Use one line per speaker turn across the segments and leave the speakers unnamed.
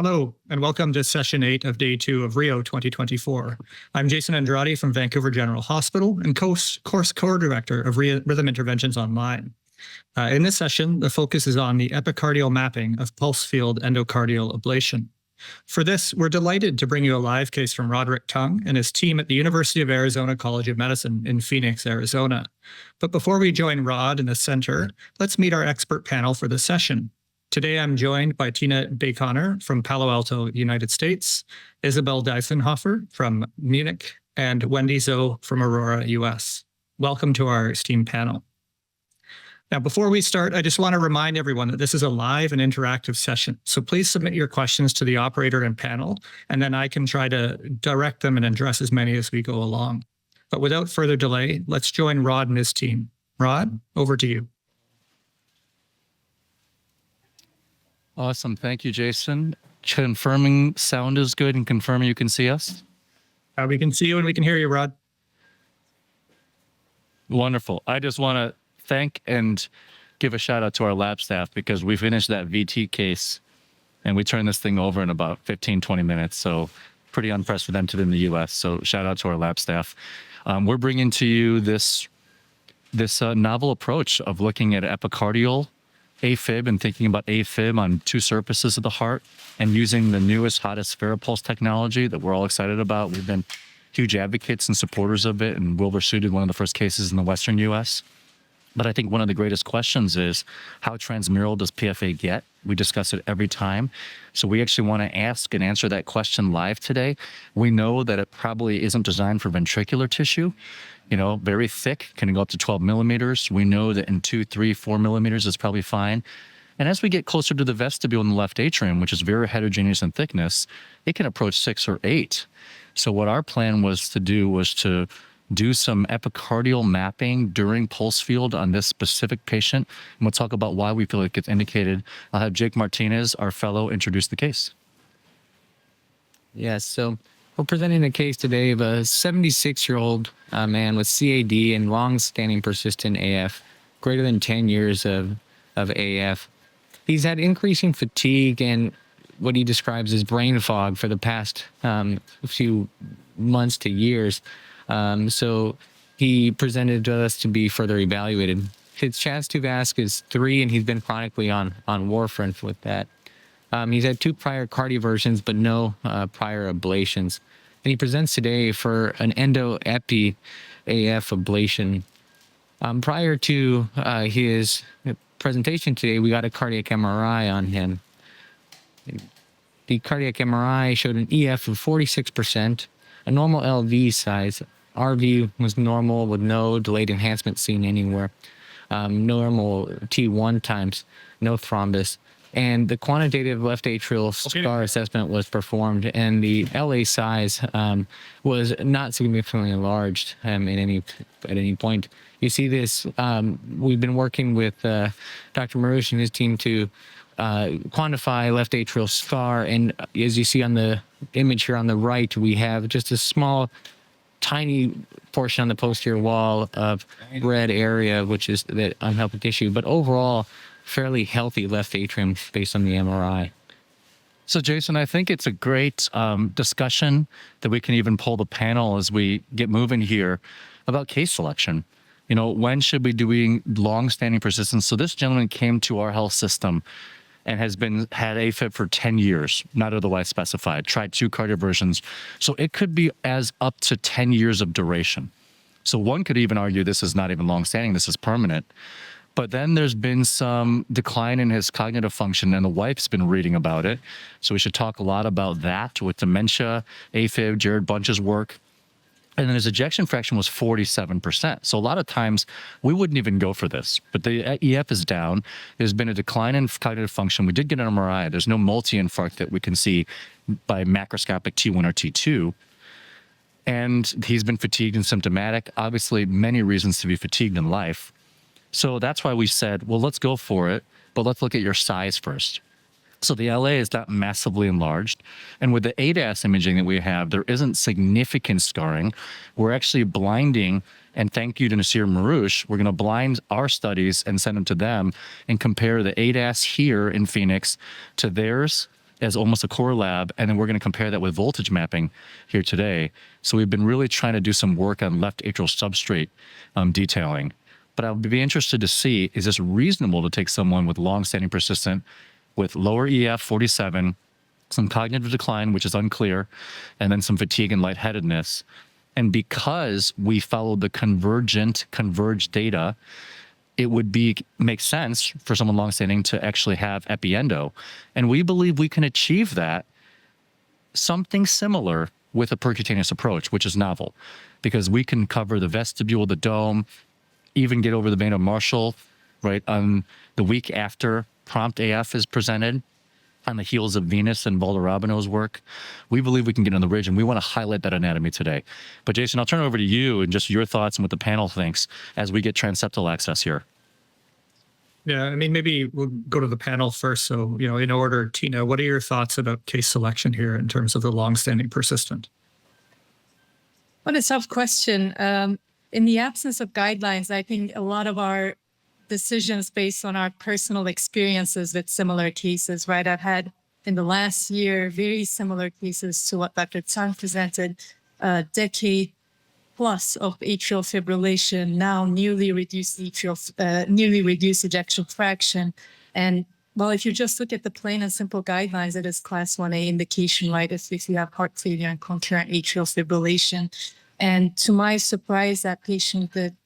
Hello, and welcome to Session 8 of Day 2 of RIO 2024. I'm Jason Andrade from Vancouver General Hospital and course co-director of Rhythm Interventions Online. In this session, the focus is on the epicardial mapping of pulse field endocardial ablation. For this, we're delighted to bring you a live case from Roderick Tung and his team at the University of Arizona College of Medicine in Phoenix, Arizona. But before we join Rod in the center, let's meet our expert panel for the session. Today, I'm joined by Tina Baconnor from Palo Alto, United States, Isabel Deisenhofer from Munich, and Wendy Zhou from Aurora, US. Welcome to our esteemed panel. Now, before we start, I just want to remind everyone that this is a live and interactive session. So please submit your questions to the operator and panel, and then I can try to direct them and address as many as we go along. But without further delay, let's join Rod and his team. Rod, over to you.
Awesome. Thank you, Jason. Confirming sound is good and confirming you can see us?
We can see you and we can hear you, Rod.
Wonderful. I just want to thank and give a shout out to our lab staff because we finished that VT case and we turned this thing over in about 15, 20 minutes. So pretty unprecedented in the US. So shout out to our lab staff. We're bringing to you this novel approach of looking at epicardial AFib and thinking about AFib on two surfaces of the heart and using the newest, hottest Farapulse technology that we're all excited about. We've been huge advocates and supporters of it, and Wilbur suited one of the first cases in the Western US. But I think one of the greatest questions is how transmural does PFA get? We discuss it every time. So we actually want to ask and answer that question live today. We know that it probably isn't designed for ventricular tissue. You know, very thick, can go up to 12 millimeters. We know that in 2, 3, 4 millimeters is probably fine. And as we get closer to the vestibule in the left atrium, which is very heterogeneous in thickness, it can approach 6 or 8. So what our plan was to do some epicardial mapping during pulse field on this specific patient. And we'll talk about why we feel it gets indicated. I'll have Jake Martinez, our fellow, introduce the case.
Yes, so we're presenting a case today of a 76-year-old man with CAD and long-standing persistent AF, greater than 10 years of AF. He's had increasing fatigue and what he describes as brain fog for the past few months to years. So he presented to us to be further evaluated. His CHA2-VASc is 3, and he's been chronically on warfarin with that. He's had 2 prior cardioversions, but no prior ablations. And he presents today for an endo-epi AF ablation. Prior to his presentation today, we got a cardiac MRI on him. The cardiac MRI showed an EF of 46%, a normal LV size. RV was normal with no delayed enhancement seen anywhere. Normal T1 times, no thrombus. And the quantitative left atrial scar assessment was performed, and the LA size was not significantly enlarged at any point. You see this, we've been working with Dr. Marouche and his team to quantify left atrial scar, and as you see on the image here on the right, we have just a small, tiny portion on the posterior wall of red area, which is that unhealthy tissue, but overall, fairly healthy left atrium based on the MRI.
So Jason, I think it's a great discussion that we can even pull the panel as we get moving here about case selection. You know, when should we be doing long-standing persistence? So this gentleman came to our health system and had AFib for 10 years, not otherwise specified, tried 2 cardioversions. So it could be as up to 10 years of duration. So one could even argue this is not even long-standing, this is permanent. But then there's been some decline in his cognitive function, and the wife's been reading about it. So we should talk a lot about that with dementia, AFib, Jared Bunch's work. And then his ejection fraction was 47%. So a lot of times we wouldn't even go for this, but the EF is down. There's been a decline in cognitive function. We did get an MRI. There's no multi-infarct that we can see by macroscopic T1 or T2. And he's been fatigued and symptomatic. Obviously, many reasons to be fatigued in life. So that's why we said, well, let's go for it, but let's look at your size first. So the LA is not massively enlarged. And with the ADAS imaging that we have, there isn't significant scarring. We're actually blinding, and thank you to Nasir Marouche, we're going to blind our studies and send them to them and compare the ADAS here in Phoenix to theirs as almost a core lab, and then we're going to compare that with voltage mapping here today. So we've been really trying to do some work on left atrial substrate detailing. But I would be interested to see, is this reasonable to take someone with long-standing persistent with lower EF 47, some cognitive decline, which is unclear, and then some fatigue and lightheadedness. And because we followed the converged data, it would make sense for someone longstanding to actually have epiendo. And we believe we can achieve that something similar with a percutaneous approach, which is novel, because we can cover the vestibule, the dome, even get over the vein of Marshall, right, on the week after prompt AF is presented, on the heels of Venus and Valderrabino's work. We believe we can get on the ridge, and we want to highlight that anatomy today. But Jason, I'll turn it over to you and just your thoughts and what the panel thinks as we get transeptal access here.
Yeah, I mean, maybe we'll go to the panel first. So, in order, Tina, what are your thoughts about case selection here in terms of the long-standing persistent?
What a tough question. In the absence of guidelines, I think a lot of our decisions based on our personal experiences with similar cases, right? I've had in the last year very similar cases to what Dr. Tsang presented, a decade plus of atrial fibrillation, now newly reduced ejection fraction. And well, if you just look at the plain and simple guidelines, it is class 1A indication, right? If you have heart failure and concurrent atrial fibrillation. And to my surprise, that patient did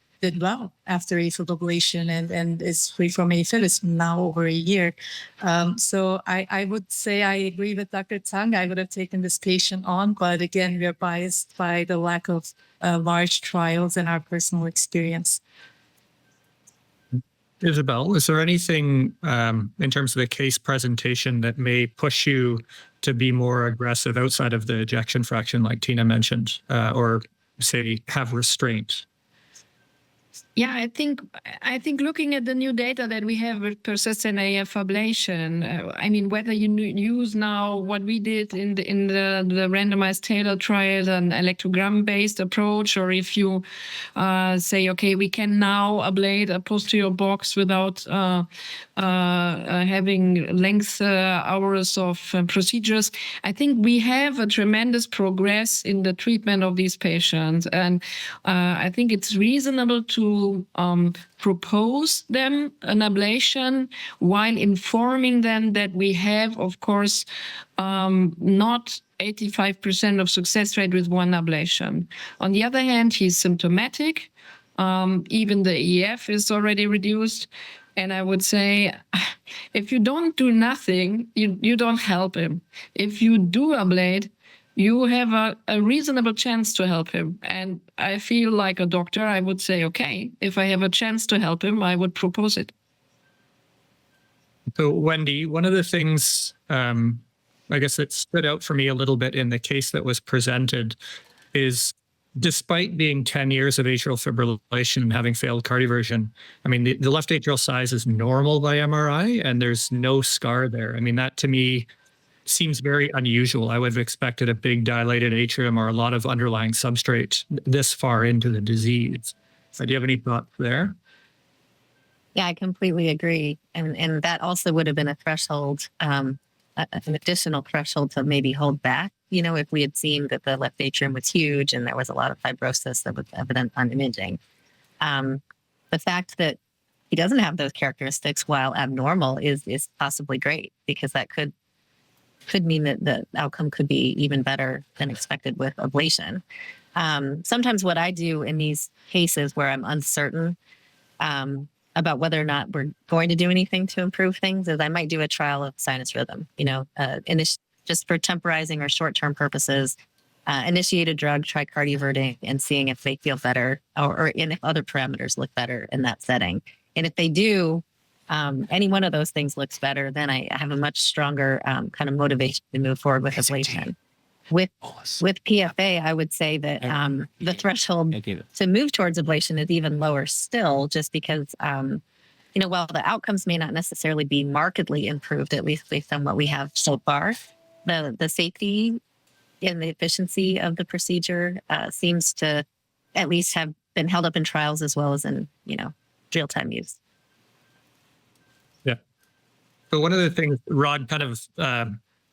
well after atrial ablation and is free from AFib. It's now over a year. So I would say I agree with Dr. Tsang. I would have taken this patient on, but again, we're biased by the lack of large trials and our personal experience.
Isabel, is there anything in terms of the case presentation that may push you to be more aggressive outside of the ejection fraction, like Tina mentioned, or say have restraint?
Yeah, I think looking at the new data that we have with persistent AF ablation, I mean, whether you use now what we did in the randomized Taylor trial, an electrogram-based approach, or if you say, okay, we can now ablate a posterior box without having length hours of procedures, I think we have a tremendous progress in the treatment of these patients, and I think it's reasonable to propose them an ablation while informing them that we have, of course, not 85% of success rate with one ablation. On the other hand, he's symptomatic. Even the EF is already reduced. And I would say, if you don't do nothing, you don't help him. If you do ablate, you have a reasonable chance to help him. And I feel like a doctor, I would say, okay, if I have a chance to help him, I would propose it.
So Wendy, one of the things, I guess that stood out for me a little bit in the case that was presented is despite being 10 years of atrial fibrillation and having failed cardioversion, I mean, the left atrial size is normal by MRI and there's no scar there. I mean, that to me seems very unusual. I would have expected a big dilated atrium or a lot of underlying substrate this far into the disease. So do you have any thoughts there?
Yeah, I completely agree. And that also would have been a threshold, an additional threshold to maybe hold back, if we had seen that the left atrium was huge and there was a lot of fibrosis that was evident on imaging. The fact that he doesn't have those characteristics while abnormal is possibly great, because that could mean that the outcome could be even better than expected with ablation. Sometimes what I do in these cases where I'm uncertain about whether or not we're going to do anything to improve things is I might do a trial of sinus rhythm, just for temporizing or short-term purposes, initiate a drug, try cardioverting, and seeing if they feel better or if other parameters look better in that setting. And if they do, any one of those things looks better, then I have a much stronger kind of motivation to move forward with ablation. With PFA, I would say that the threshold to move towards ablation is even lower still, just because, while the outcomes may not necessarily be markedly improved, at least based on what we have so far, the safety and the efficiency of the procedure seems to at least have been held up in trials as well as in, real-time use.
Yeah. So one of the things Rod kind of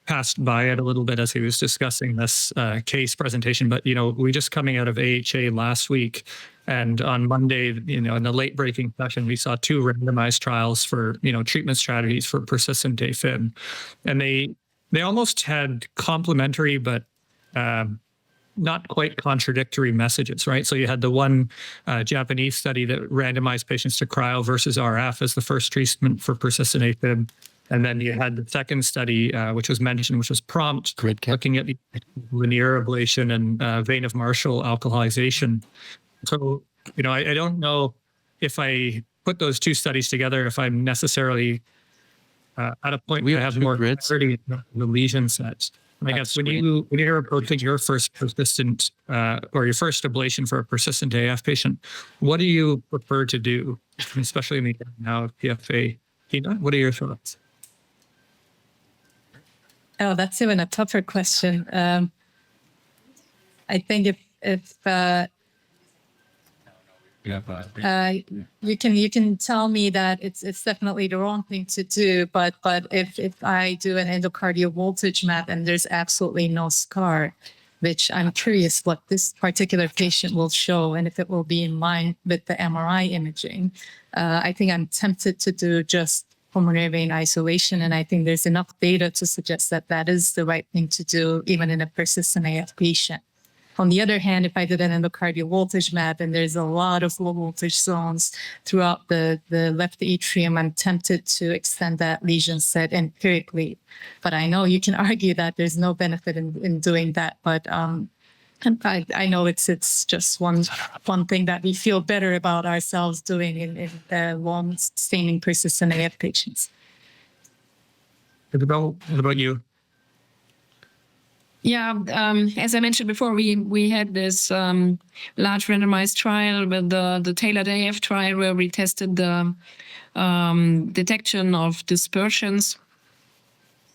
passed by it a little bit as he was discussing this case presentation, but we just coming out of AHA last week, and on Monday, in the late breaking session, we saw 2 randomized trials for treatment strategies for persistent AFib, and they almost had complementary but not quite contradictory messages, right? So you had the one Japanese study that randomized patients to cryo versus RF as the first treatment for persistent AFib. And then you had the second study, which was mentioned, which was PROMPT, looking at the linear ablation and vein of Marshall alkalization. So, I don't know if I put those 2 studies together, if I'm necessarily at a point where I have more clarity in the lesion sets. I guess when you're approaching your first persistent or your first ablation for a persistent AF patient, what do you prefer to do, especially in the now of PFA? Tina, what are your thoughts?
Oh, that's even a tougher question. I think if you can tell me that it's definitely the wrong thing to do, but if I do an endocardial voltage map and there's absolutely no scar, which I'm curious what this particular patient will show and if it will be in line with the MRI imaging, I think I'm tempted to do just pulmonary vein isolation, and I think there's enough data to suggest that that is the right thing to do even in a persistent AF patient. On the other hand, if I did an endocardial voltage map and there's a lot of low voltage zones throughout the left atrium, I'm tempted to extend that lesion set empirically. But I know you can argue that there's no benefit in doing that. But I know it's just one thing that we feel better about ourselves doing in the long-standing persistent AF patients.
What about you?
Yeah, as I mentioned before, we had this large randomized trial with the tailored AF trial where we tested the detection of dispersions.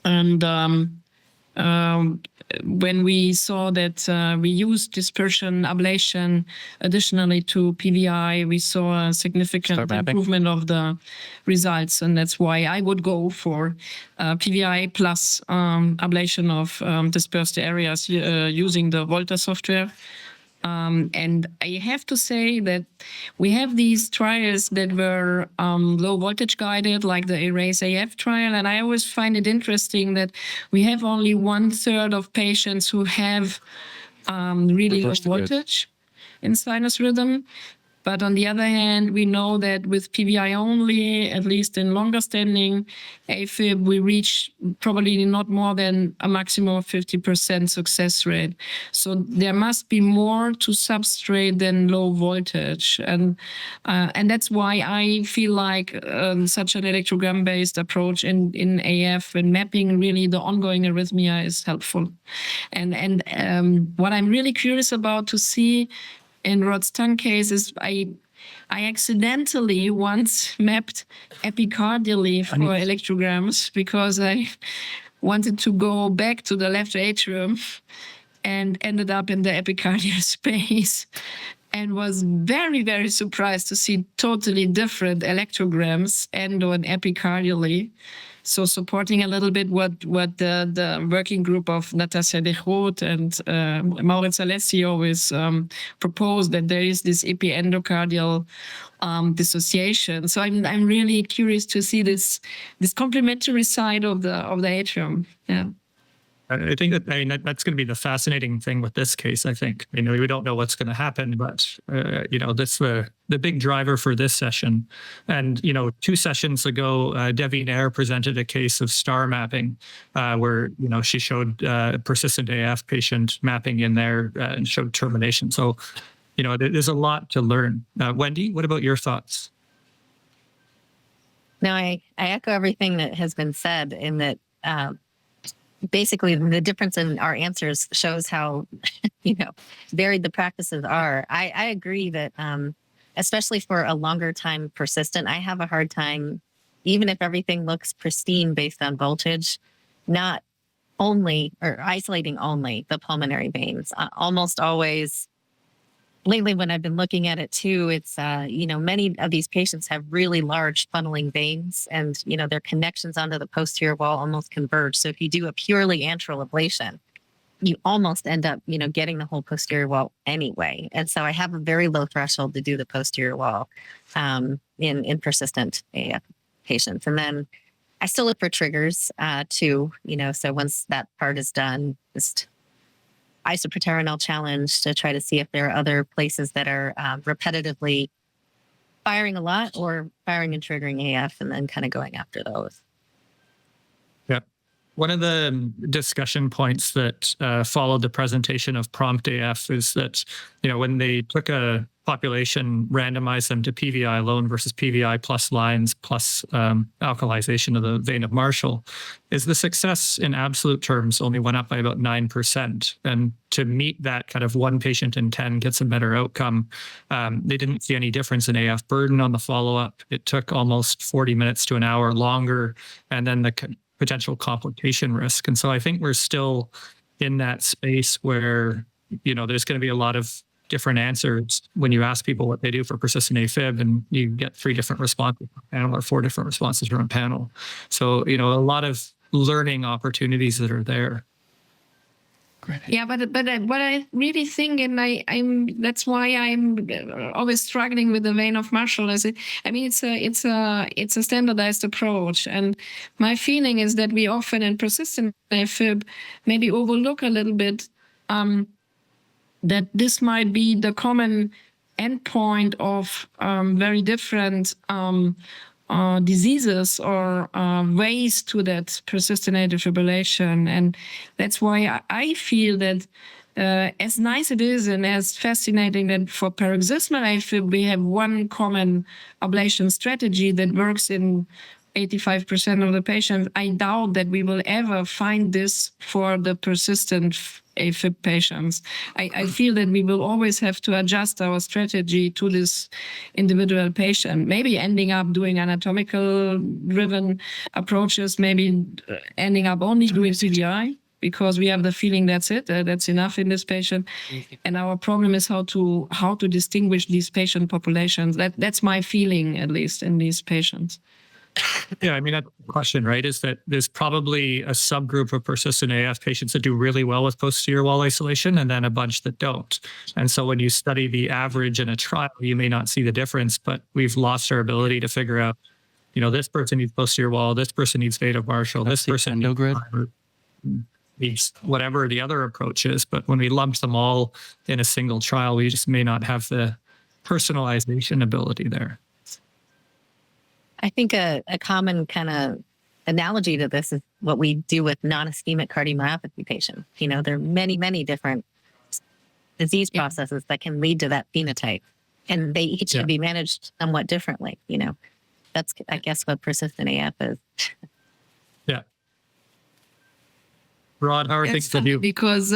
And when we saw that we used dispersion ablation additionally to PVI, we saw a significant improvement of the results. And that's why I would go for PVI plus ablation of dispersed areas using the Volta software. And I have to say that we have these trials that were low voltage guided, like the Erase AF trial. And I always find it interesting that we have only 1/3 of patients who have really low voltage in sinus rhythm. But on the other hand, we know that with PVI only, at least in longer standing AFib, we reach probably not more than a maximum of 50% success rate. So there must be more to substrate than low voltage. And that's why I feel like such an electrogram-based approach in AF and mapping really the ongoing arrhythmia is helpful. And what I'm really curious about to see in Rod's tongue case is I accidentally once mapped epicardially for electrograms because I wanted to go back to the left atrium and ended up in the epicardial space and was very, very surprised to see totally different electrograms endo and epicardially. So supporting a little bit what the working group of Natasja de Groot and Maurits Alessio always proposed, that there is this epi-endocardial dissociation. So I'm really curious to see this complementary side of the atrium. Yeah.
I think that's going to be the fascinating thing with this case. I think we don't know what's going to happen, but that's the big driver for this session. And 2 sessions ago, Devi Nair presented a case of star mapping, where she showed a persistent AF patient mapping in there and showed termination. So there's a lot to learn. Wendy, what about your thoughts?
No, I echo everything that has been said in that. Basically, the difference in our answers shows how, varied the practices are. I agree that, especially for a longer time persistent, I have a hard time, even if everything looks pristine based on voltage, not only or isolating only the pulmonary veins. Almost always, lately when I've been looking at it too, it's, many of these patients have really large funneling veins and, their connections onto the posterior wall almost converge. So if you do a purely antral ablation, you almost end up, getting the whole posterior wall anyway. And so I have a very low threshold to do the posterior wall in persistent AF patients. And then I still look for triggers too, so once that part is done, just isoproterenol challenge to try to see if there are other places that are repetitively firing a lot or firing and triggering AF, and then kind of going after those.
Yeah. One of the discussion points that followed the presentation of Prompt AF is that, when they took a population, randomized them to PVI alone versus PVI plus lines plus alkalization of the vein of Marshall, is the success in absolute terms only went up by about 9%. And to meet that kind of 1 patient in 10 gets a better outcome, they didn't see any difference in AF burden on the follow-up. It took almost 40 minutes to an hour longer, and then the potential complication risk. And so I think we're still in that space where, there's going to be a lot of different answers when you ask people what they do for persistent AFib, and you get 3 different responses per panel or 4 different responses from a panel. So, a lot of learning opportunities that are there.
Yeah, but what I really think, and that's why I'm always struggling with the vein of Marshall. It's a standardized approach, and my feeling is that we often in persistent AFib maybe overlook a little bit that this might be the common endpoint of very different diseases or ways to that persistent atrial fibrillation. And that's why I feel that as nice it is and as fascinating that for paroxysmal AFib, we have one common ablation strategy that works in 85% of the patients. I doubt that we will ever find this for the persistent AFib patients. I feel that we will always have to adjust our strategy to this individual patient, maybe ending up doing anatomical driven approaches, maybe ending up only doing CGI because we have the feeling that's it, that's enough in this patient. And our problem is how to distinguish these patient populations. That's my feeling, at least, in these patients.
Yeah, that's the question, right? Is that there's probably a subgroup of persistent AF patients that do really well with posterior wall isolation, and then a bunch that don't. And so when you study the average in a trial, you may not see the difference, but we've lost our ability to figure out, this person needs posterior wall, this person needs vein of Marshall, this person needs whatever the other approach is. But when we lump them all in a single trial, we just may not have the personalization ability there.
I think a common kind of analogy to this is what we do with non-ischemic cardiomyopathy patients. There are many, many different disease processes that can lead to that phenotype, and they each should be managed somewhat differently. That's, I guess, what persistent AF is.
Yeah. Rod, how are things with you?
Because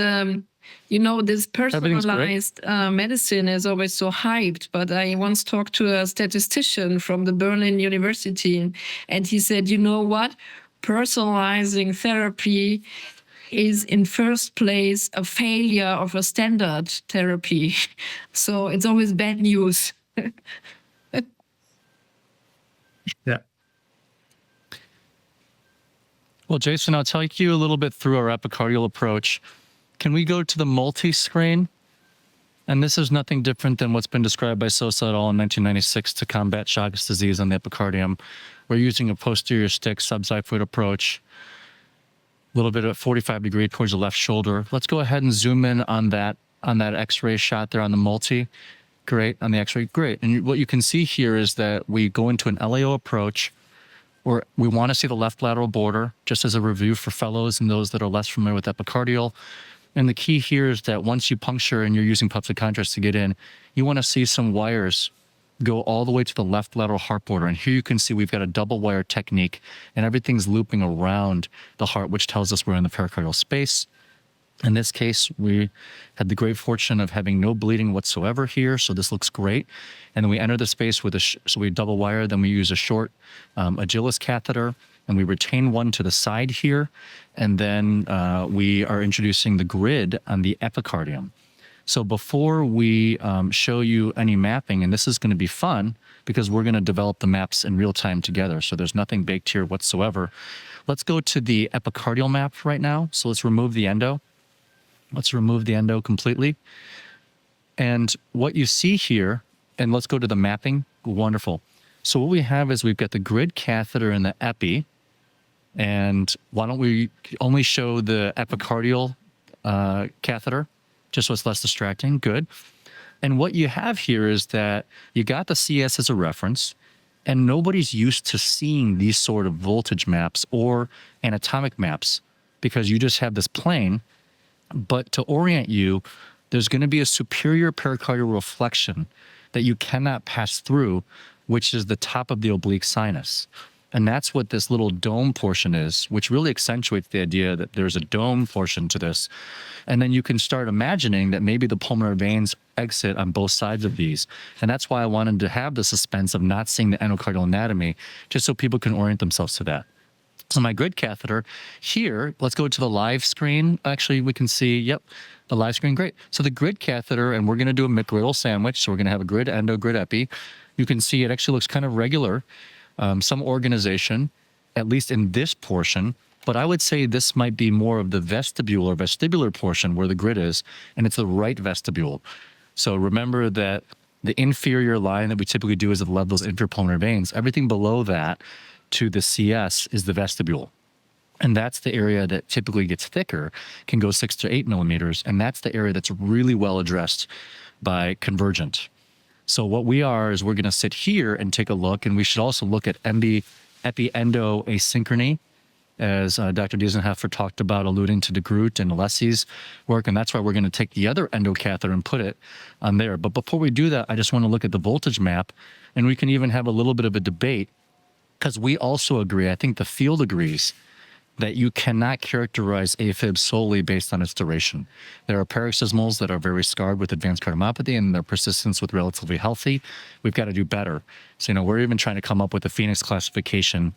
this personalized medicine is always so hyped, but I once talked to a statistician from the Berlin University, and he said, you know what? Personalizing therapy is in first place a failure of a standard therapy. So it's always bad news.
Yeah.
Well, Jason, I'll take you a little bit through our epicardial approach. Can we go to the multi-screen? And this is nothing different than what's been described by Sosa et al. In 1996 to combat Chagas disease on the epicardium. We're using a posterior stick subxiphoid approach, a little bit at 45 degree towards the left shoulder. Let's go ahead and zoom in on that X-ray shot there on the multi. Great, on the X-ray, great. And what you can see here is that we go into an LAO approach where we want to see the left lateral border, just as a review for fellows and those that are less familiar with epicardial. And the key here is that once you puncture and you're using puffs of contrast to get in, you want to see some wires go all the way to the left lateral heart border. And here you can see we've got a double wire technique, and everything's looping around the heart, which tells us we're in the pericardial space. In this case, we had the great fortune of having no bleeding whatsoever here, so this looks great. And then we enter the space with so we double wire, then we use a short Agilis catheter, and we retain one to the side here, and then we are introducing the grid on the epicardium. So before we show you any mapping, and this is going to be fun because we're going to develop the maps in real time together. So there's nothing baked here whatsoever. Let's go to the epicardial map right now. So let's remove the endo. Let's remove the endo completely. And what you see here, and let's go to the mapping. Wonderful. So what we have is we've got the grid catheter and the epi. And why don't we only show the epicardial catheter, just so it's less distracting. Good. And what you have here is that you got the CS as a reference, and nobody's used to seeing these sort of voltage maps or anatomic maps because you just have this plane. But to orient you, there's going to be a superior pericardial reflection that you cannot pass through, which is the top of the oblique sinus. And that's what this little dome portion is, which really accentuates the idea that there's a dome portion to this. And then you can start imagining that maybe the pulmonary veins exit on both sides of these. And that's why I wanted to have the suspense of not seeing the endocardial anatomy, just so people can orient themselves to that. So my grid catheter here, let's go to the live screen. Actually, we can see, yep, the live screen, great. So the grid catheter, and we're going to do a McGriddle sandwich. So we're going to have a grid endo, grid epi. You can see it actually looks kind of regular. Some organization, at least in this portion, but I would say this might be more of the vestibule or vestibular portion where the grid is, and it's the right vestibule. So remember that the inferior line that we typically do is at the level of those infrapulmonary veins. Everything below that to the CS is the vestibule. And that's the area that typically gets thicker, can go 6 to 8 millimeters, and that's the area that's really well addressed by convergent. So what we are is we're going to sit here and take a look, and we should also look at epi-endo asynchrony, as Dr. Diesenhofer talked about, alluding to de Groot and Alessi's work, and that's why we're going to take the other endocatheter and put it on there. But before we do that, I just want to look at the voltage map, and we can even have a little bit of a debate, because we also agree, I think the field agrees, that you cannot characterize AFib solely based on its duration. There are paroxysmals that are very scarred with advanced cardiomyopathy, and their persistence with relatively healthy. We've got to do better. So, we're even trying to come up with a Phoenix classification,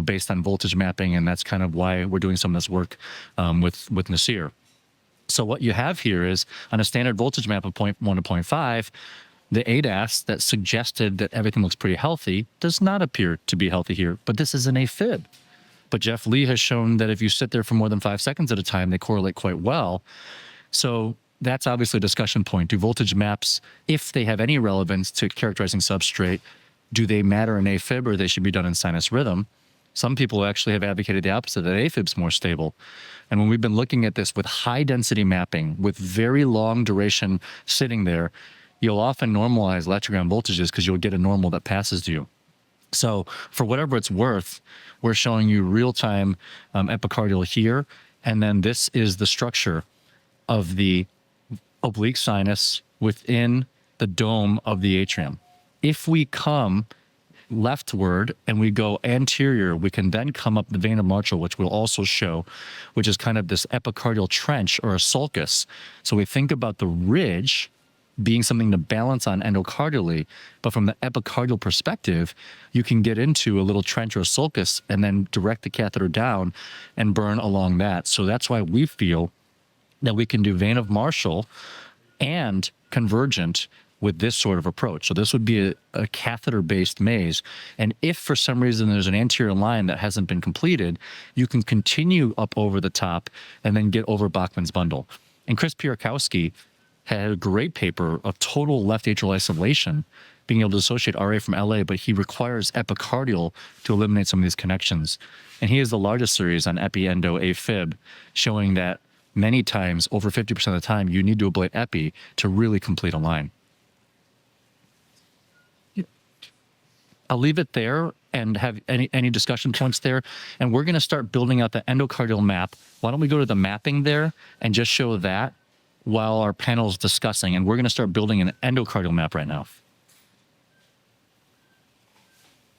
based on voltage mapping, and that's kind of why we're doing some of this work with Nasir. So what you have here is, on a standard voltage map of 0.1 to 0.5, the ADAS that suggested that everything looks pretty healthy does not appear to be healthy here, but this is an AFib. But Jeff Lee has shown that if you sit there for more than 5 seconds at a time, they correlate quite well. So that's obviously a discussion point. Do voltage maps, if they have any relevance to characterizing substrate, do they matter in AFib, or they should be done in sinus rhythm? Some people actually have advocated the opposite, that AFib's more stable. And when we've been looking at this with high density mapping, with very long duration sitting there, you'll often normalize electrogram voltages because you'll get a normal that passes you. So for whatever it's worth, we're showing you real-time epicardial here, and then this is the structure of the oblique sinus within the dome of the atrium. If we come leftward and we go anterior, we can then come up the vein of Marshall, which we'll also show, which is kind of this epicardial trench or a sulcus. So we think about the ridge being something to balance on endocardially, but from the epicardial perspective, you can get into a little trench or a sulcus and then direct the catheter down and burn along that. So that's why we feel that we can do vein of Marshall and convergent with this sort of approach. So this would be a catheter-based maze. And if for some reason there's an anterior line that hasn't been completed, you can continue up over the top and then get over Bachman's bundle. And Chris Pierkowski had a great paper of total left atrial isolation, being able to dissociate RA from LA, but he requires epicardial to eliminate some of these connections. And he has the largest series on epi-endo AFib, showing that many times, over 50% of the time, you need to ablate epi to really complete a line. I'll leave it there and have any discussion points there. And we're going to start building out the endocardial map. Why don't we go to the mapping there and just show that while our panel is discussing, and we're going to start building an endocardial map right now.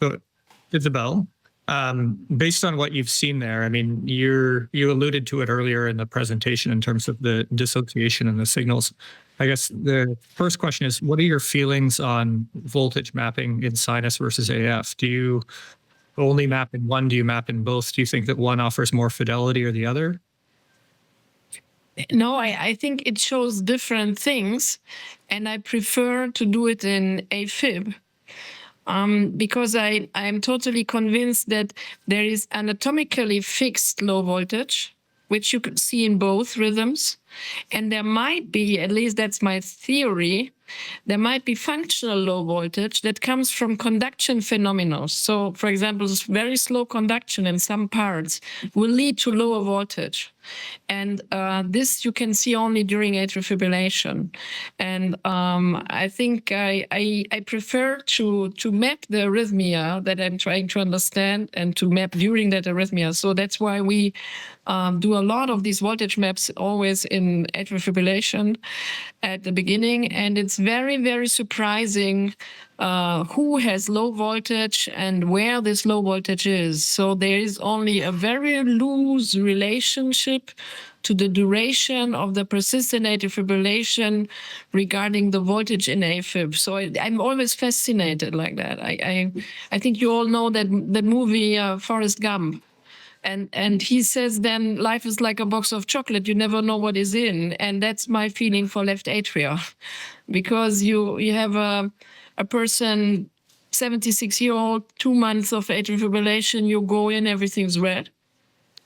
So, Isabel, based on what you've seen there, I mean, you alluded to it earlier in the presentation in terms of the dissociation and the signals. I guess the first question is, what are your feelings on voltage mapping in sinus versus AF? Do you only map in one? Do you map in both? Do you think that one offers more fidelity or the other?
No, I think it shows different things, and I prefer to do it in AFib. Because I'm totally convinced that there is anatomically fixed low voltage, which you can see in both rhythms. And there might be, at least that's my theory, there might be functional low voltage that comes from conduction phenomena. So, for example, very slow conduction in some parts will lead to lower voltage. And this you can see only during atrial fibrillation. And I think I prefer to map the arrhythmia that I'm trying to understand and to map during that arrhythmia. So that's why we do a lot of these voltage maps always in atrial fibrillation at the beginning. And it's very, very surprising who has low voltage and where this low voltage is. So there is only a very loose relationship to the duration of the persistent atrial fibrillation regarding the voltage in AFib. So I'm always fascinated like that. I think you all know that movie Forrest Gump. And he says then life is like a box of chocolate. You never know what is in. And that's my feeling for left atria. Because you have a person, 76-year-old, 2 months of atrial fibrillation, you go in, everything's red.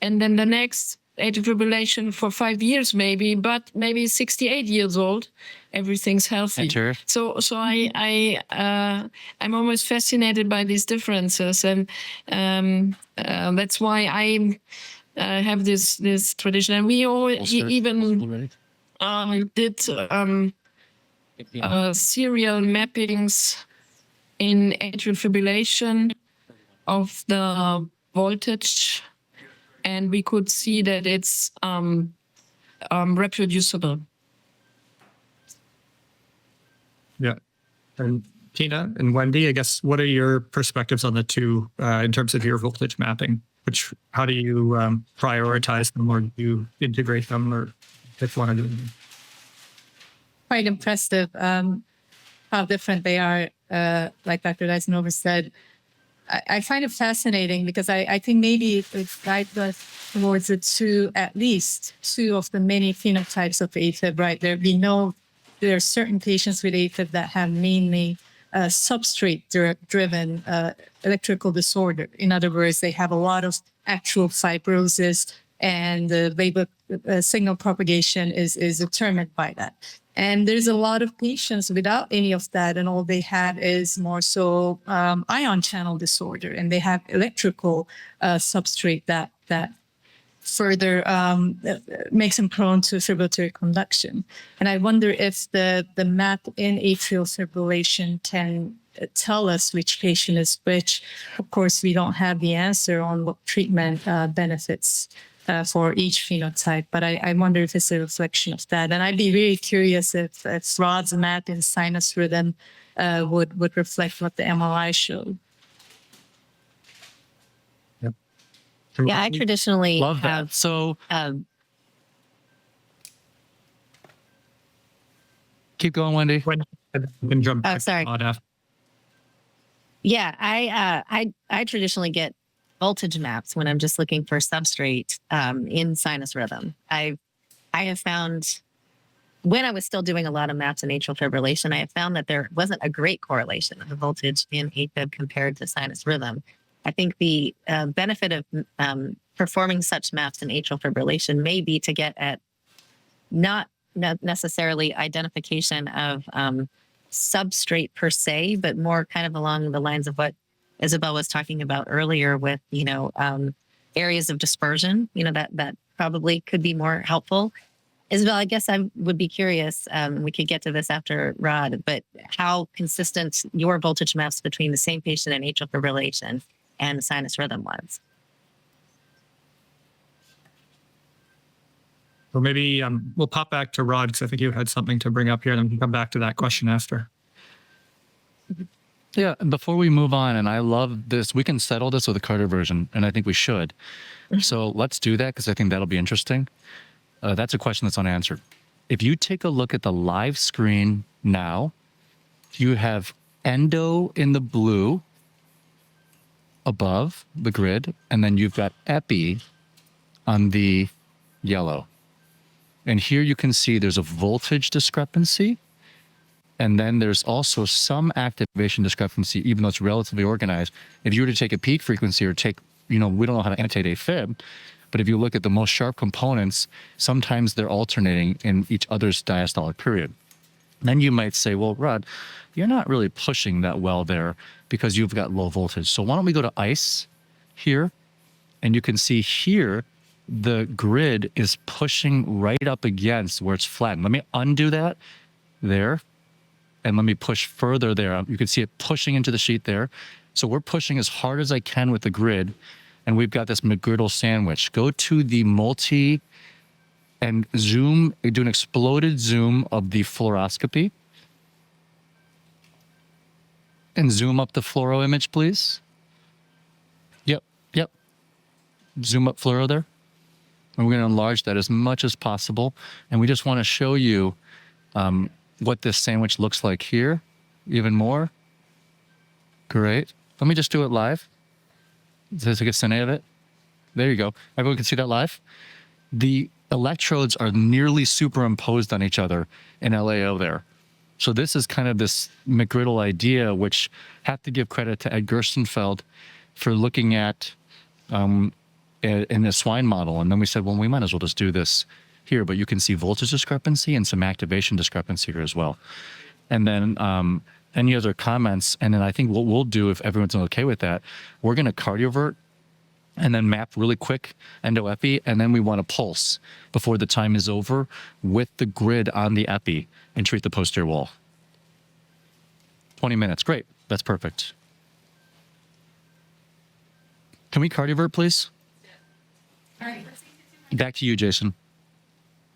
And then the next atrial fibrillation for 5 years maybe, but maybe 68 years old, everything's healthy.
Enter.
So I'm always fascinated by these differences, and that's why I have this tradition. And we even did serial mappings in atrial fibrillation of the voltage, and we could see that it's reproducible.
Yeah. And Tina and Wendy, I guess, what are your perspectives on the two in terms of your voltage mapping? How do you prioritize them, or do you integrate them, or if one of them?
Quite impressive how different they are. Like Dr. Eisenhower said, I find it fascinating because I think maybe it guides us towards at least two of the many phenotypes of AFib, right? There are certain patients with AFib that have mainly substrate-driven electrical disorder. In other words, they have a lot of actual fibrosis, and the signal propagation is determined by that. And there's a lot of patients without any of that, and all they have is more so ion channel disorder, and they have electrical substrate that further makes them prone to fibrillatory conduction. And I wonder if the map in atrial fibrillation can tell us which patient is which. Of course, we don't have the answer on what treatment benefits for each phenotype, but I wonder if it's a reflection of that. And I'd be really curious if Rod's map in sinus rhythm would reflect what the MRI showed.
Yep.
Yeah, I traditionally
Love that.
have
So keep going, Wendy.
When you can jump back to
sorry.
Rod after.
Yeah, I traditionally get voltage maps when I'm just looking for substrate in sinus rhythm. I have found, when I was still doing a lot of maps in atrial fibrillation, I have found that there wasn't a great correlation of the voltage in AFib compared to sinus rhythm. I think the benefit of performing such maps in atrial fibrillation may be to get at not necessarily identification of substrate per se, but more kind of along the lines of what Isabel was talking about earlier with, areas of dispersion, that probably could be more helpful. Isabel, I guess I would be curious, we could get to this after Rod, but how consistent your voltage maps between the same patient in atrial fibrillation and sinus rhythm was.
Well, maybe we'll pop back to Rod, because I think you had something to bring up here, and then we can come back to that question after.
Yeah, before we move on, and I love this, we can settle this with a cardioversion, and I think we should. So let's do that, because I think that'll be interesting. That's a question that's unanswered. If you take a look at the live screen now, you have endo in the blue above the grid, and then you've got epi on the yellow. And here you can see there's a voltage discrepancy. And then there's also some activation discrepancy, even though it's relatively organized. If you were to take a peak frequency or take, we don't know how to annotate AFib, but if you look at the most sharp components, sometimes they're alternating in each other's diastolic period. Then you might say, well, Rod, you're not really pushing that well there because you've got low voltage. So why don't we go to ICE here? And you can see here, the grid is pushing right up against where it's flattened. Let me undo that there. And let me push further there. You can see it pushing into the sheet there. So we're pushing as hard as I can with the grid. And we've got this McGriddle sandwich. Go to the multi and zoom, do an exploded zoom of the fluoroscopy. And zoom up the fluoro image, please. Yep. Zoom up fluoro there. And we're going to enlarge that as much as possible. And we just want to show you what this sandwich looks like here, even more. Great. Let me just do it live. Does it get any of it? There you go. Everyone can see that live. The electrodes are nearly superimposed on each other in LAO there. So this is kind of this McGriddle idea, which have to give credit to Ed Gerstenfeld for looking at in the swine model. And then we said, well, we might as well just do this here. But you can see voltage discrepancy and some activation discrepancy here as well. And then any other comments? And then I think what we'll do, if everyone's okay with that, we're going to cardiovert and then map really quick endo-epi, and then we want to pulse before the time is over with the grid on the epi and treat the posterior wall. 20 minutes. Great. That's perfect. Can we cardiovert, please?
All right.
Back to you, Jason.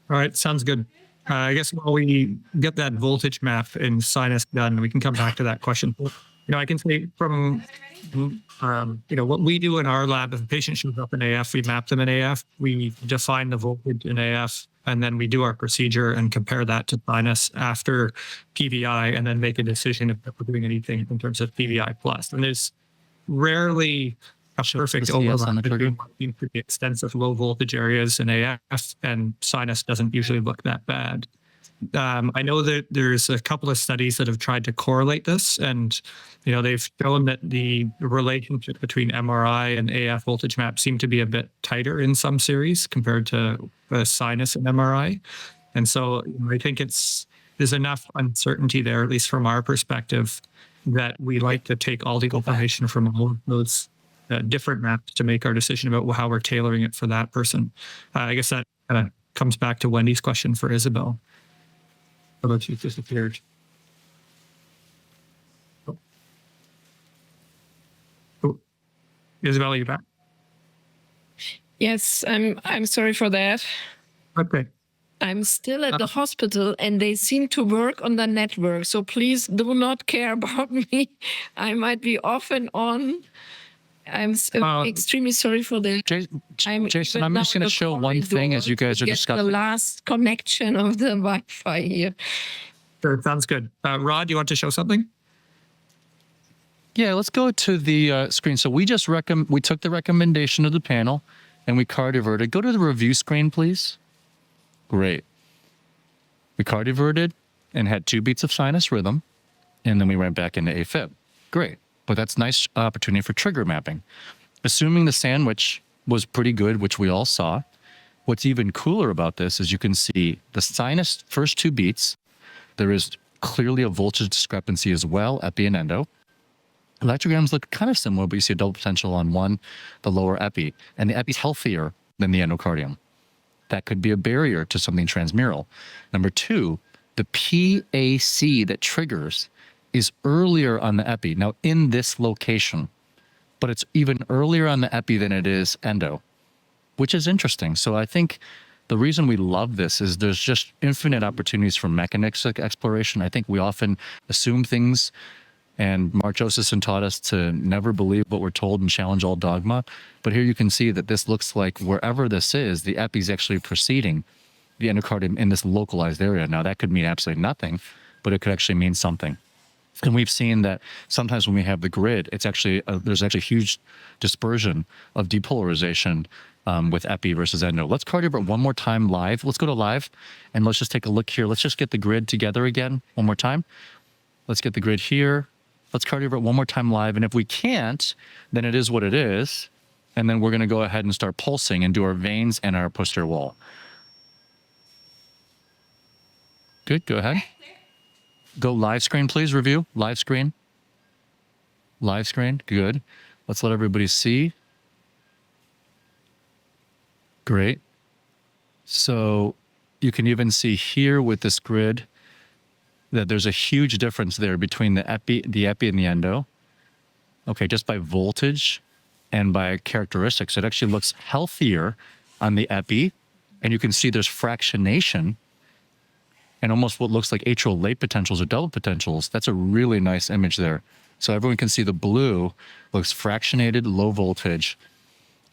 All right, sounds good. I guess while we get that voltage map in sinus done, we can come back to that question. I can say from, what we do in our lab, if a patient shows up in AF, we map them in AF, we define the voltage in AF, and then we do our procedure and compare that to sinus after PVI, and then make a decision if we're doing anything in terms of PVI plus. And there's rarely a perfect overlap between pretty extensive low voltage areas in AF, and sinus doesn't usually look that bad. I know that there's a couple of studies that have tried to correlate this, and they've shown that the relationship between MRI and AF voltage map seem to be a bit tighter in some series compared to sinus and MRI. And so I think there's enough uncertainty there, at least from our perspective, that we like to take all the information from all of those different maps to make our decision about how we're tailoring it for that person. I guess that kind of comes back to Wendy's question for Isabel. How about you? Disappeared. Oh. Isabel, are you back?
Yes, I'm sorry for that.
Okay.
I'm still at the hospital and they seem to work on the network. So please do not care about me. I might be off and on. I'm extremely sorry for that.
Jason, I'm just going to show one thing as you guys are discussing.
The last connection of the Wi-Fi here.
Sure, sounds good. Rod, you want to show something?
Yeah, let's go to the screen. So we just we took the recommendation of the panel and we cardioverted. Go to the review screen, please. Great. We cardioverted and had 2 beats of sinus rhythm, and then we went back into AFib. Great. But that's nice opportunity for trigger mapping. Assuming the sandwich was pretty good, which we all saw, what's even cooler about this is you can see the sinus first 2 beats. There is clearly a voltage discrepancy as well, epi and endo. Electrograms look kind of similar, but you see a double potential on one, the lower epi, and the epi's healthier than the endocardium. That could be a barrier to something transmural. Number 2, the PAC that triggers is earlier on the epi. Now in this location, but it's even earlier on the epi than it is endo, which is interesting. So I think the reason we love this is there's just infinite opportunities for mechanistic exploration. I think we often assume things, and Mark Josephson taught us to never believe what we're told and challenge all dogma. But here you can see that this looks like wherever this is, the epi is actually preceding the endocardium in this localized area. Now that could mean absolutely nothing, but it could actually mean something. And we've seen that sometimes when we have the grid, it's actually there's actually huge dispersion of depolarization with epi versus endo. Let's cardiovert one more time live. Let's go to live, and let's just take a look here. Let's just get the grid together again one more time. Let's get the grid here. Let's cardiovert one more time live. And if we can't, then it is what it is. And then we're going to go ahead and start pulsing and do our veins and our posterior wall. Good. Go ahead. Go live screen, please. Review. Live screen. Live screen. Good. Let's let everybody see. Great. So you can even see here with this grid that there's a huge difference there between the epi and the endo. Okay, just by voltage and by characteristics, it actually looks healthier on the epi. And you can see there's fractionation and almost what looks like atrial late potentials or double potentials. That's a really nice image there. So everyone can see the blue looks fractionated, low voltage.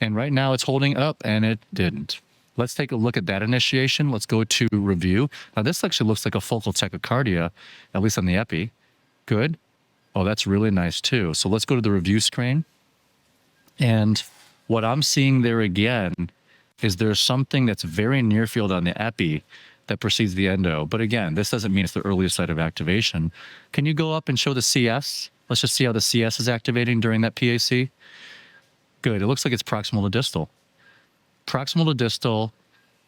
And right now it's holding up, and it didn't. Let's take a look at that initiation. Let's go to review. Now this actually looks like a focal tachycardia, at least on the epi. Good. Oh, that's really nice too. So let's go to the review screen. And what I'm seeing there again is there's something that's very near field on the epi that precedes the endo. But again, this doesn't mean it's the earliest site of activation. Can you go up and show the CS? Let's just see how the CS is activating during that PAC. Good. It looks like it's proximal to distal. Proximal to distal,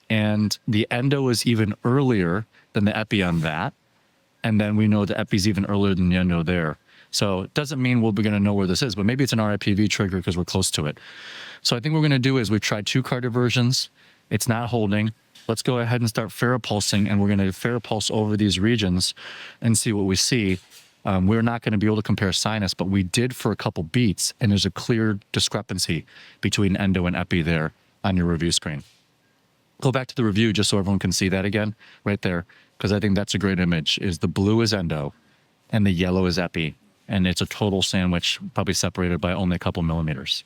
and the endo is even earlier than the epi on that. And then we know the epi is even earlier than the endo there. So it doesn't mean we're going to know where this is, but maybe it's an RIPV trigger because we're close to it. So I think what we're going to do is we've tried 2 cardioversions. It's not holding. Let's go ahead and start ferropulsing, and we're going to ferropulse over these regions and see what we see. We're not going to be able to compare sinus, but we did for a couple beats, and there's a clear discrepancy between endo and epi there on your review screen. Go back to the review just so everyone can see that again right there, because I think that's a great image. Is the blue is endo and the yellow is epi, and it's a total sandwich, probably separated by only a couple millimeters.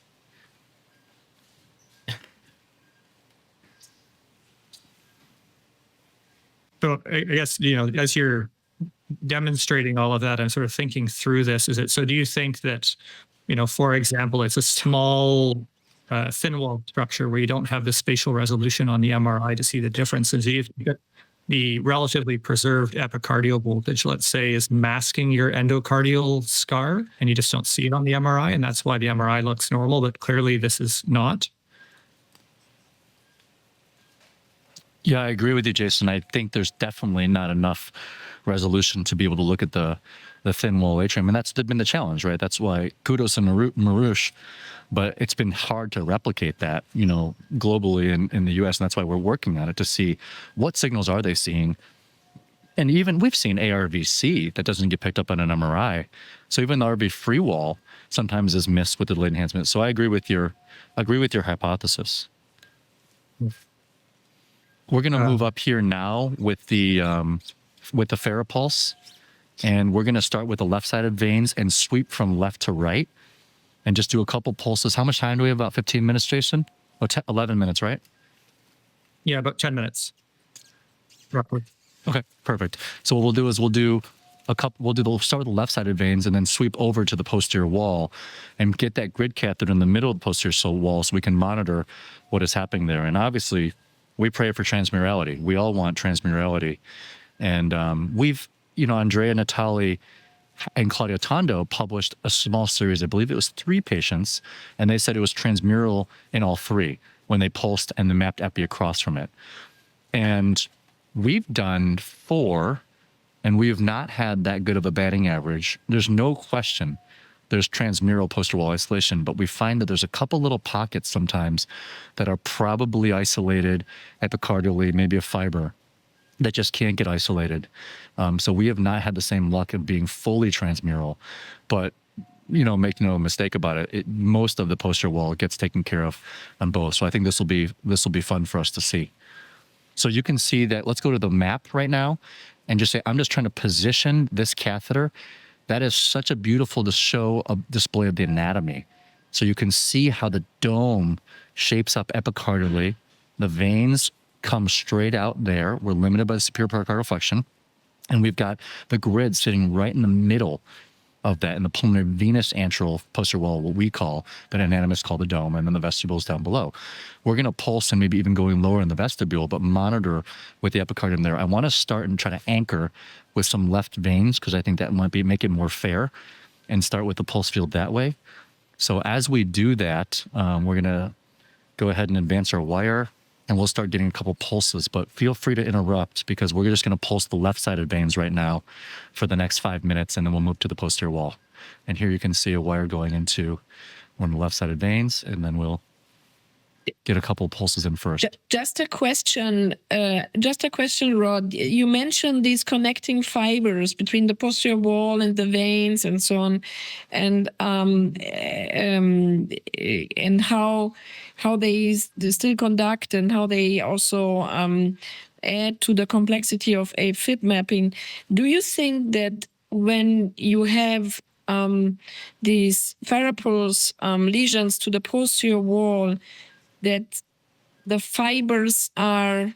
So I guess, as you're demonstrating all of that, I'm sort of thinking through this. So do you think that, for example, it's a small thin wall structure where you don't have the spatial resolution on the MRI to see the differences? You've got the relatively preserved epicardial voltage, let's say, is masking your endocardial scar, and you just don't see it on the MRI, and that's why the MRI looks normal, but clearly this is not.
Yeah, I agree with you, Jason. I think there's definitely not enough resolution to be able to look at the thin wall atrium. And that's been the challenge, right? That's why kudos to Marouche, but it's been hard to replicate that, globally in the US. And that's why we're working on it to see what signals are they seeing. And even we've seen ARVC that doesn't get picked up on an MRI. So even the RV free wall sometimes is missed with the delayed enhancement. So I agree with your hypothesis. We're going to move up here now with the ferropulse, and we're going to start with the left-sided veins and sweep from left to right, and just do a couple pulses. How much time do we have? About 15 minutes, Jason? 11 minutes, right?
Yeah, about 10 minutes, roughly.
Okay, perfect. So what we'll do is we'll start with the left-sided veins and then sweep over to the posterior wall and get that grid catheter in the middle of the posterior wall so we can monitor what is happening there. And obviously, we pray for transmurality. We all want transmurality. And Andrea Natali and Claudia Tondo published a small series, I believe it was 3 patients, and they said it was transmural in all 3 when they pulsed and they mapped epi across from it. And we've done 4, and we have not had that good of a batting average. There's no question there's transmural posterior wall isolation, but we find that there's a couple little pockets sometimes that are probably isolated epicardially, maybe a fiber, that just can't get isolated. So we have not had the same luck of being fully transmural, but make no mistake about it, most of the posterior wall gets taken care of on both. So I think this will be fun for us to see. So you can see that. Let's go to the map right now and just say, I'm just trying to position this catheter. That is such a beautiful to show a display of the anatomy. So you can see how the dome shapes up epicardially. The veins come straight out there. We're limited by the superior pericardial flexion. And we've got the grid sitting right in the middle of that in the pulmonary venous antral posterior wall, what we call, that anatomists call the dome, and then the vestibules down below. We're going to pulse and maybe even going lower in the vestibule, but monitor with the epicardium there. I want to start and try to anchor with some left veins because I think that might make it more fair, and start with the pulse field that way. So as we do that, we're going to go ahead and advance our wire, and we'll start getting a couple pulses, but feel free to interrupt because we're just going to pulse the left-sided veins right now for the next 5 minutes, and then we'll move to the posterior wall. And here you can see a wire going into one of the left-sided veins, and then we'll get a couple pulses in first.
Just a question, Rod. You mentioned these connecting fibers between the posterior wall and the veins and so on, and how they still conduct and how they also add to the complexity of AFib mapping. Do you think that when you have these varipose lesions to the posterior wall, that the fibers are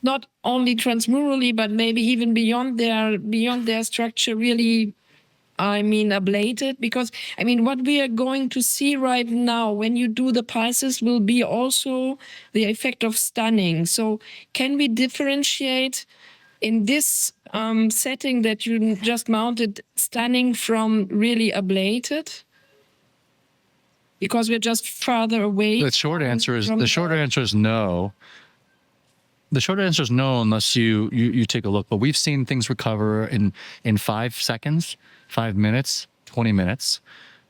not only transmurally, but maybe even beyond their structure, really, ablated? Because, what we are going to see right now when you do the pulses will be also the effect of stunning. So can we differentiate in this setting that you just mounted stunning from really ablated? Because we're just farther away.
The short answer is no. The short answer is no, unless you take a look. But we've seen things recover in 5 seconds, 5 minutes, 20 minutes.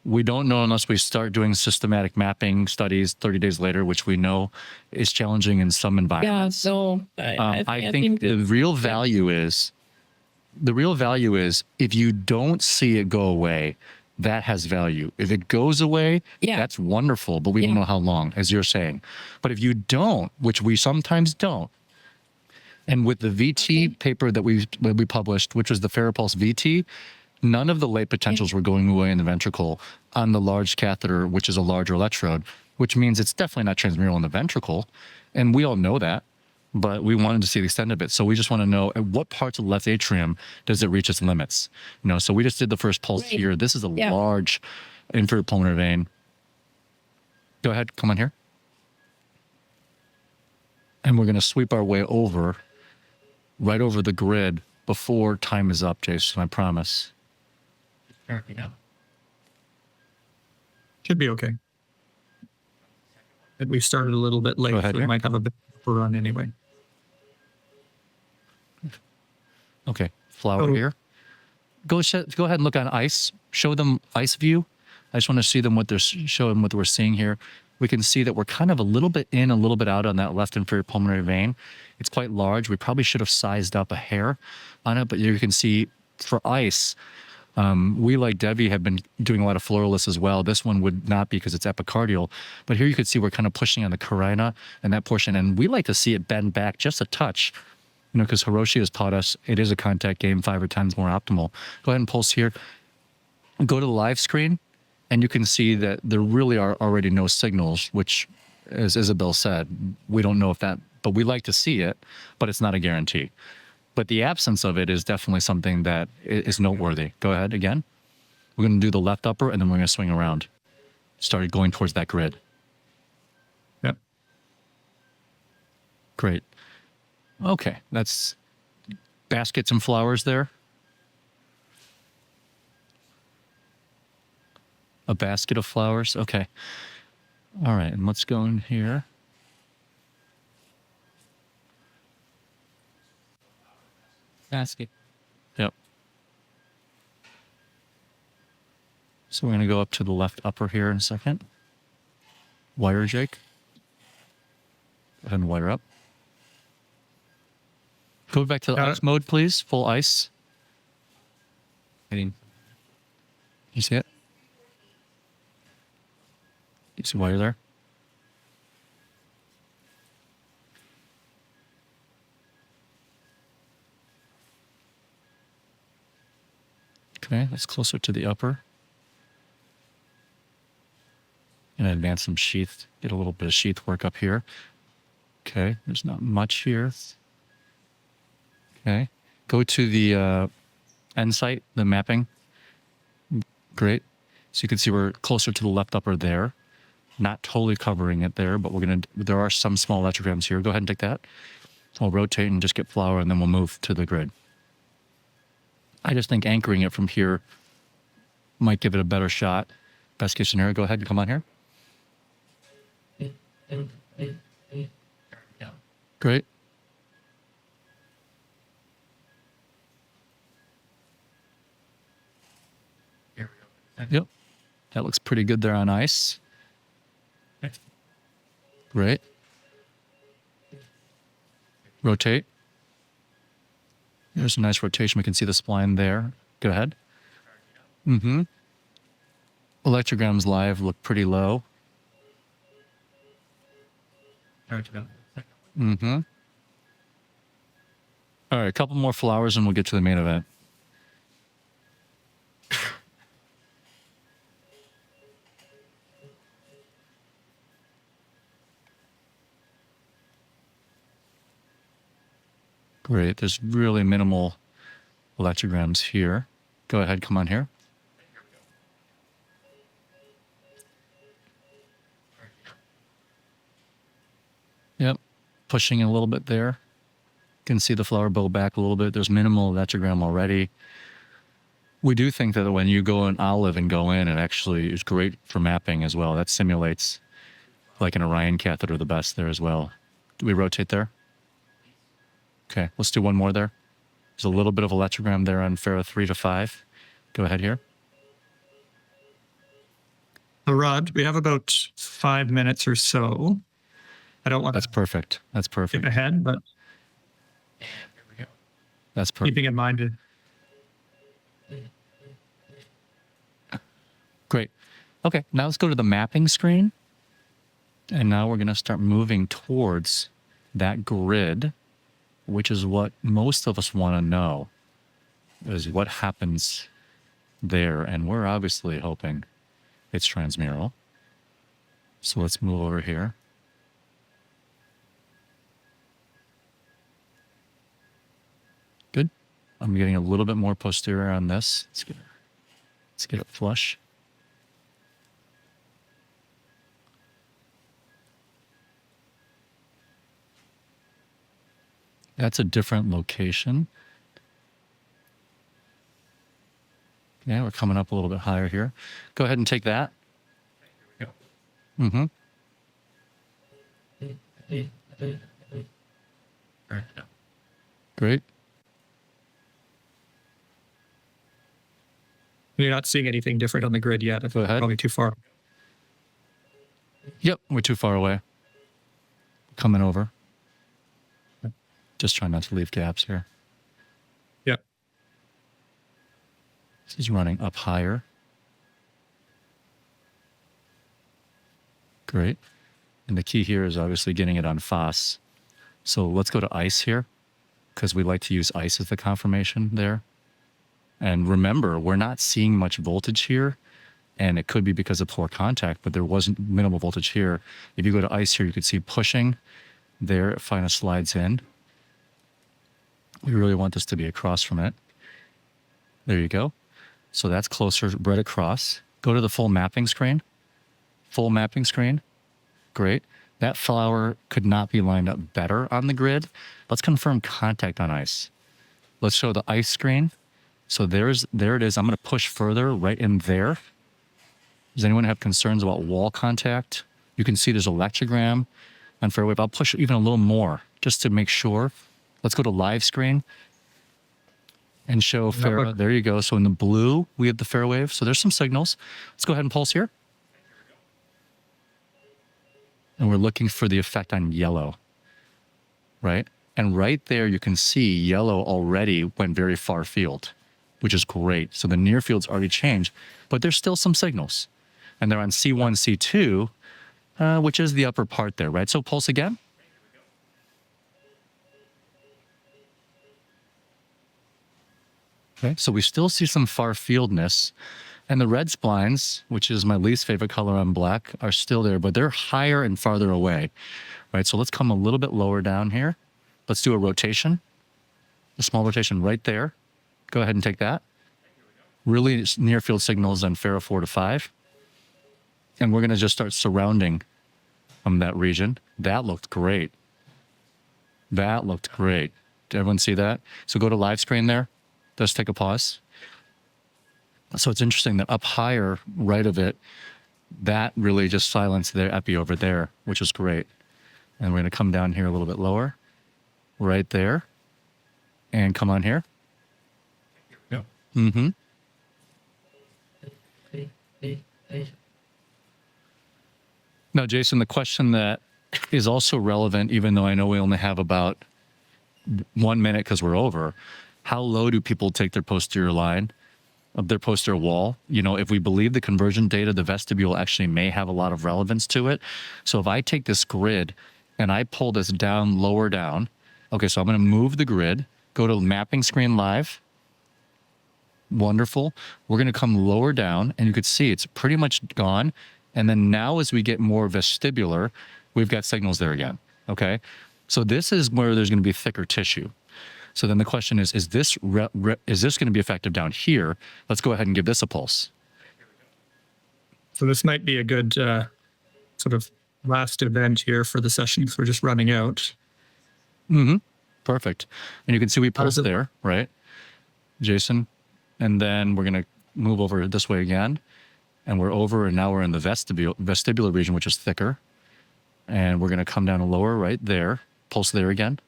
We don't know unless we start doing systematic mapping studies 30 days later, which we know is challenging in some environments.
Yeah, so
I think the real value is if you don't see it go away, that has value. If it goes away, that's wonderful, but we don't know how long, as you're saying. But if you don't, which we sometimes don't, and with the VT paper that we published, which was the Ferropulse VT, none of the late potentials were going away in the ventricle on the large catheter, which is a larger electrode, which means it's definitely not transmural in the ventricle. And we all know that, but we wanted to see the extent of it. So we just want to know at what parts of the left atrium does it reach its limits? So we just did the first pulse here. This is a large inferior pulmonary vein. Go ahead, come on here. And we're going to sweep our way right over the grid before time is up, Jason, I promise.
Should be okay. But we started a little bit late,
Go ahead,
so we might have a bit of a run anyway.
Okay, flower here. Go ahead and look on ice. Show them ice view. I just want to see them what we're seeing here. We can see that we're kind of a little bit in, a little bit out on that left inferior pulmonary vein. It's quite large. We probably should have sized up a hair on it, but you can see for ice, we, like Debbie, have been doing a lot of fluorolysis as well. This one would not be because it's epicardial, but here you can see we're kind of pushing on the carina and that portion, and we like to see it bend back just a touch, because Hiroshi has taught us it is a contact game 5 or times more optimal. Go ahead and pulse here. Go to the live screen, and you can see that there really are already no signals, which, as Isabel said, we don't know if that, but we like to see it, but it's not a guarantee. But the absence of it is definitely something that is noteworthy. Go ahead again. We're going to do the left upper, and then we're going to swing around. Start going towards that grid.
Yep.
Great. Okay, that's baskets and flowers there. A basket of flowers. Okay. All right, and let's go in here.
Basket.
Yep. So we're going to go up to the left upper here in a second. Wire, Jake. Go ahead and wire up. Go back to the ice mode, please. Full ice. You see it? You see wire there? Okay, that's closer to the upper. And advance some sheath, get a little bit of sheath work up here. Okay, there's not much here. Okay. Go to the end site, the mapping. Great. So you can see we're closer to the left upper there. Not totally covering it there, but there are some small electrograms here. Go ahead and take that. We'll rotate and just get flower, and then we'll move to the grid. I just think anchoring it from here might give it a better shot. Best case scenario, go ahead and come on here. Great. Yep. That looks pretty good there on ice. Great. Rotate. There's a nice rotation. We can see the spline there. Go ahead. Mm-hmm. Electrograms live look pretty low. Mm-hmm. All right, a couple more flowers and we'll get to the main event. Great. There's really minimal electrograms here. Go ahead, come on here. Yep. Pushing a little bit there. You can see the flower bow back a little bit. There's minimal electrogram already. We do think that when you go in olive and go in, it actually is great for mapping as well. That simulates like an Orion catheter the best there as well. Do we rotate there? Okay, let's do one more there. There's a little bit of electrogram there on Pharaoh 3 to 5. Go ahead here.
Rod, we have about 5 minutes or so. I don't want
That's
to
perfect. That's perfect.
skip ahead, but
That's perfect.
keeping in mind,
Great. Okay, now let's go to the mapping screen. And now we're going to start moving towards that grid, which is what most of us want to know, is what happens there. And we're obviously hoping it's transmural. So let's move over here. Good. I'm getting a little bit more posterior on this. Let's get it flush. That's a different location. Yeah, we're coming up a little bit higher here. Go ahead and take that. Mm-hmm. Great.
you're not seeing anything different on the grid yet.
Go ahead.
Probably too far.
Yep, we're too far away. Coming over. Just trying not to leave gaps here.
Yep.
This is running up higher. Great. And the key here is obviously getting it on FOS. So let's go to ice here, because we like to use ice as the confirmation there. And remember, we're not seeing much voltage here, and it could be because of poor contact, but there wasn't minimal voltage here. If you go to ice here, you can see pushing there, it finally slides in. We really want this to be across from it. There you go. So that's closer, right across. Go to the full mapping screen. Full mapping screen. Great. That flower could not be lined up better on the grid. Let's confirm contact on ice. Let's show the ice screen. So there it is. I'm going to push further right in there. Does anyone have concerns about wall contact? You can see there's electrogram on Fairwave. I'll push even a little more just to make sure. Let's go to live screen and show Fairwave. There you go. So in the blue, we have the Fairwave. So there's some signals. Let's go ahead and pulse here. And we're looking for the effect on yellow, right? And right there, you can see yellow already went very far field, which is great. So the near field's already changed, but there's still some signals. And they're on C1, C2, which is the upper part there, right? So pulse again. Okay, so we still see some far fieldness. And the red splines, which is my least favorite color on black, are still there, but they're higher and farther away, right? So let's come a little bit lower down here. Let's do a rotation. a small rotation right there. Go ahead and take that. Really near field signals on Faro 4 to 5. And we're going to just start surrounding that region. That looked great. That looked great. Did everyone see that? So go to live screen there. Let's take a pause. So it's interesting that up higher, right of it, that really just silenced their epi over there, which was great. And we're going to come down here a little bit lower, right there, and come on here.
Yeah.
Mm-hmm. Now, Jason, the question that is also relevant, even though I know we only have about 1 minute because we're over, how low do people take their posterior line of their posterior wall? You know, if we believe the conversion data, the vestibule actually may have a lot of relevance to it. So if I take this grid and I pull this down, lower down, okay, so I'm going to move the grid, go to mapping screen live. Wonderful. We're going to come lower down, and you could see it's pretty much gone. And then now as we get more vestibular, we've got signals there again, okay? So this is where there's going to be thicker tissue. So then the question is this going to be effective down here? Let's go ahead and give this a pulse.
So this might be a good sort of last event here for the session because we're just running out.
Mm-hmm. Perfect. And you can see we pulsed
it
there, right, Jason? And then we're going to move over this way again. And we're over, and now we're in the vestibular region, which is thicker. And we're going to come down lower right there. Pulse there again.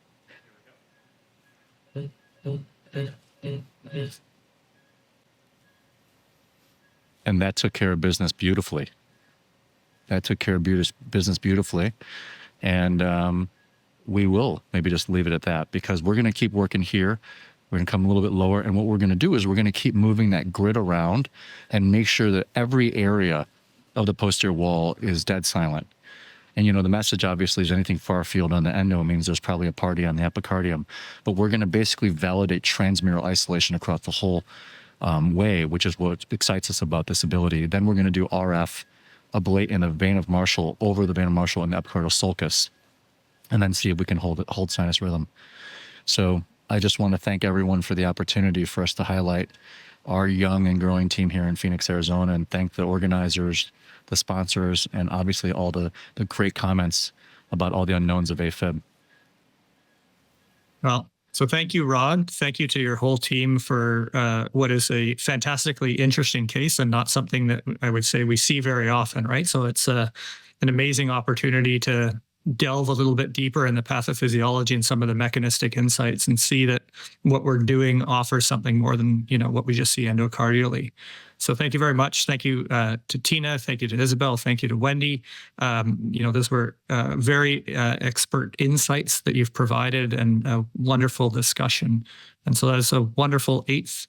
And that took care of business beautifully. That took care of business beautifully. And we will maybe just leave it at that because we're going to keep working here. We're going to come a little bit lower. And what we're going to do is we're going to keep moving that grid around and make sure that every area of the posterior wall is dead silent. And, you know, the message obviously is anything far field on the endo means there's probably a party on the epicardium. But we're going to basically validate transmural isolation across the whole way, which is what excites us about this ability. Then we're going to do RF ablate in the vein of Marshall over the vein of Marshall and the epicardial sulcus, and then see if we can hold sinus rhythm. So I just want to thank everyone for the opportunity for us to highlight our young and growing team here in Phoenix, Arizona, and thank the organizers, the sponsors, and obviously all the great comments about all the unknowns of AFib.
Well, so thank you, Rod. Thank you to your whole team for what is a fantastically interesting case and not something that I would say we see very often, right? So it's an amazing opportunity to delve a little bit deeper in the pathophysiology and some of the mechanistic insights and see that what we're doing offers something more than, you know, what we just see endocardially. So thank you very much. Thank you to Tina. Thank you to Isabel. Thank you to Wendy. You know, those were very expert insights that you've provided and a wonderful discussion. And so that is a wonderful 8th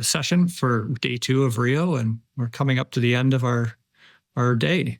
session for day 2 of RIO. And we're coming up to the end of our day.